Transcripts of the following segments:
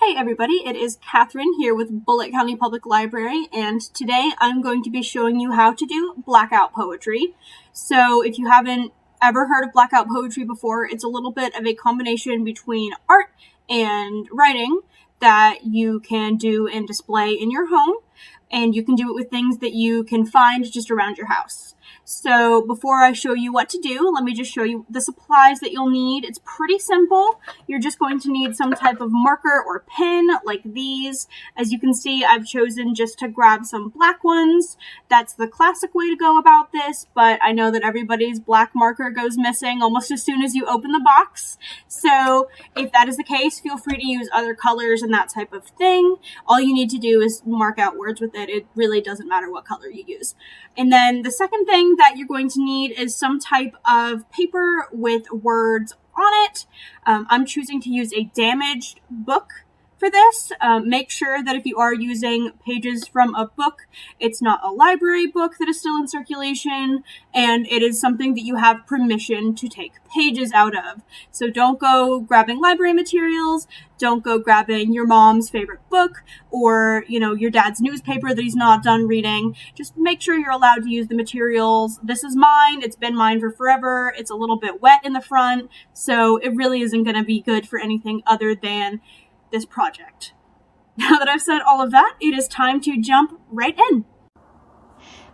Hey everybody, it is Kathryn here with Bullitt County Public Library, and today I'm going to be showing you how to do blackout poetry. So if you haven't ever heard of blackout poetry before, it's a little bit of a combination between art and writing that you can do and display in your home, and you can do it with things that you can find just around your house. So before I show you what to do, let me just show you the supplies that you'll need. It's pretty simple. You're just going to need some type of marker or pen like these. As you can see, I've chosen just to grab some black ones. That's the classic way to go about this, but I know that everybody's black marker goes missing almost as soon as you open the box. So if that is the case, feel free to use other colors and that type of thing. All you need to do is mark out words with it. It really doesn't matter what color you use. And then the second thing that you're going to need is some type of paper with words on it. I'm choosing to use a damaged book for this. Make sure that if you are using pages from a book, it's not a library book that is still in circulation, and it is something that you have permission to take pages out of. So don't go grabbing library materials, don't go grabbing your mom's favorite book or, your dad's newspaper that he's not done reading. Just make sure you're allowed to use the materials. This is mine. It's been mine for forever. It's a little bit wet in the front, so it really isn't going to be good for anything other than this project. Now that I've said all of that, it is time to jump right in.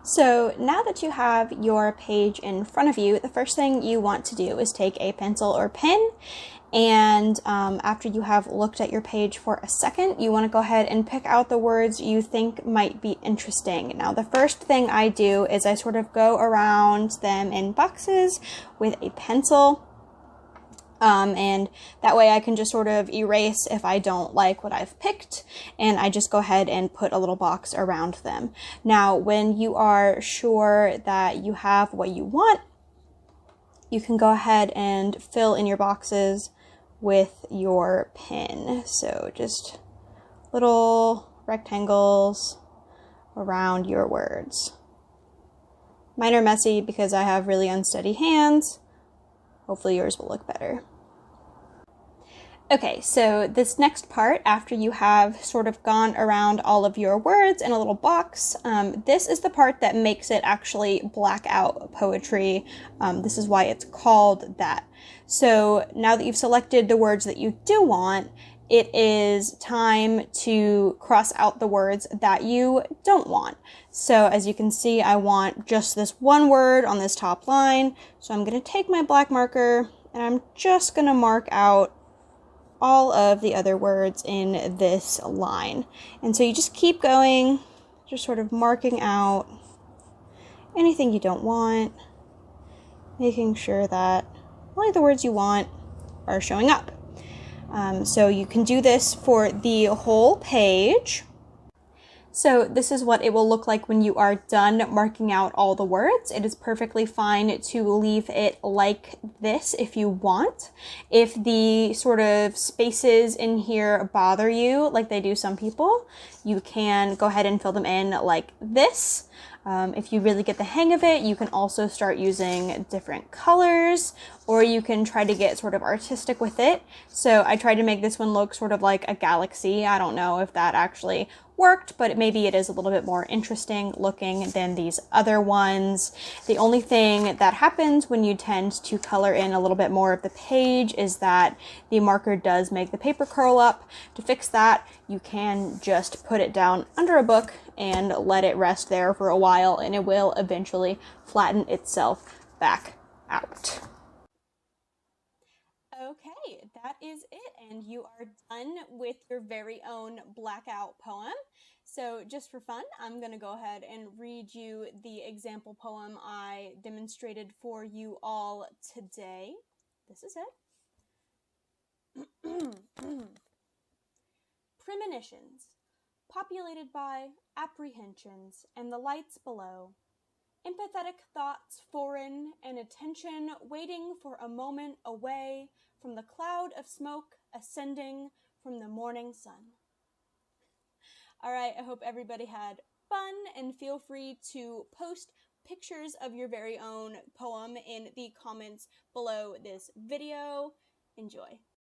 So now that you have your page in front of you, the first thing you want to do is take a pencil or pen, and after you have looked at your page for a second, you want to go ahead and pick out the words you think might be interesting. Now, the first thing I do is I sort of go around them in boxes with a pencil. And that way I can just sort of erase if I don't like what I've picked, and I just go ahead and put a little box around them. Now, when you are sure that you have what you want, you can go ahead and fill in your boxes with your pen. So just little rectangles around your words. Mine are messy because I have really unsteady hands. Hopefully yours will look better. Okay, so this next part, after you have sort of gone around all of your words in a little box, this is the part that makes it actually blackout poetry. This is why it's called that. So now that you've selected the words that you do want, it is time to cross out the words that you don't want. So as you can see, I want just this one word on this top line. So I'm going to take my black marker and I'm just going to mark out all of the other words in this line. And so you just keep going, just sort of marking out anything you don't want, making sure that only the words you want are showing up. So you can do this for the whole page. So this is what it will look like when you are done marking out all the words. It is perfectly fine to leave it like this if you want. If the sort of spaces in here bother you, like they do some people, you can go ahead and fill them in like this. If you really get the hang of it, you can also start using different colors, or you can try to get sort of artistic with it. So I tried to make this one look sort of like a galaxy. I don't know if that actually worked, but maybe it is a little bit more interesting looking than these other ones. The only thing that happens when you tend to color in a little bit more of the page is that the marker does make the paper curl up. To fix that, you can just put it down under a book and let it rest there for a while, and it will eventually flatten itself back out. Okay, that is it, and you are done with your very own blackout poem. So just for fun, I'm going to go ahead and read you the example poem I demonstrated for you all today. This is it. Premonitions, populated by apprehensions and the lights below. Empathetic thoughts foreign and attention waiting for a moment away from the cloud of smoke ascending from the morning sun. All right, I hope everybody had fun, and feel free to post pictures of your very own poem in the comments below this video. Enjoy.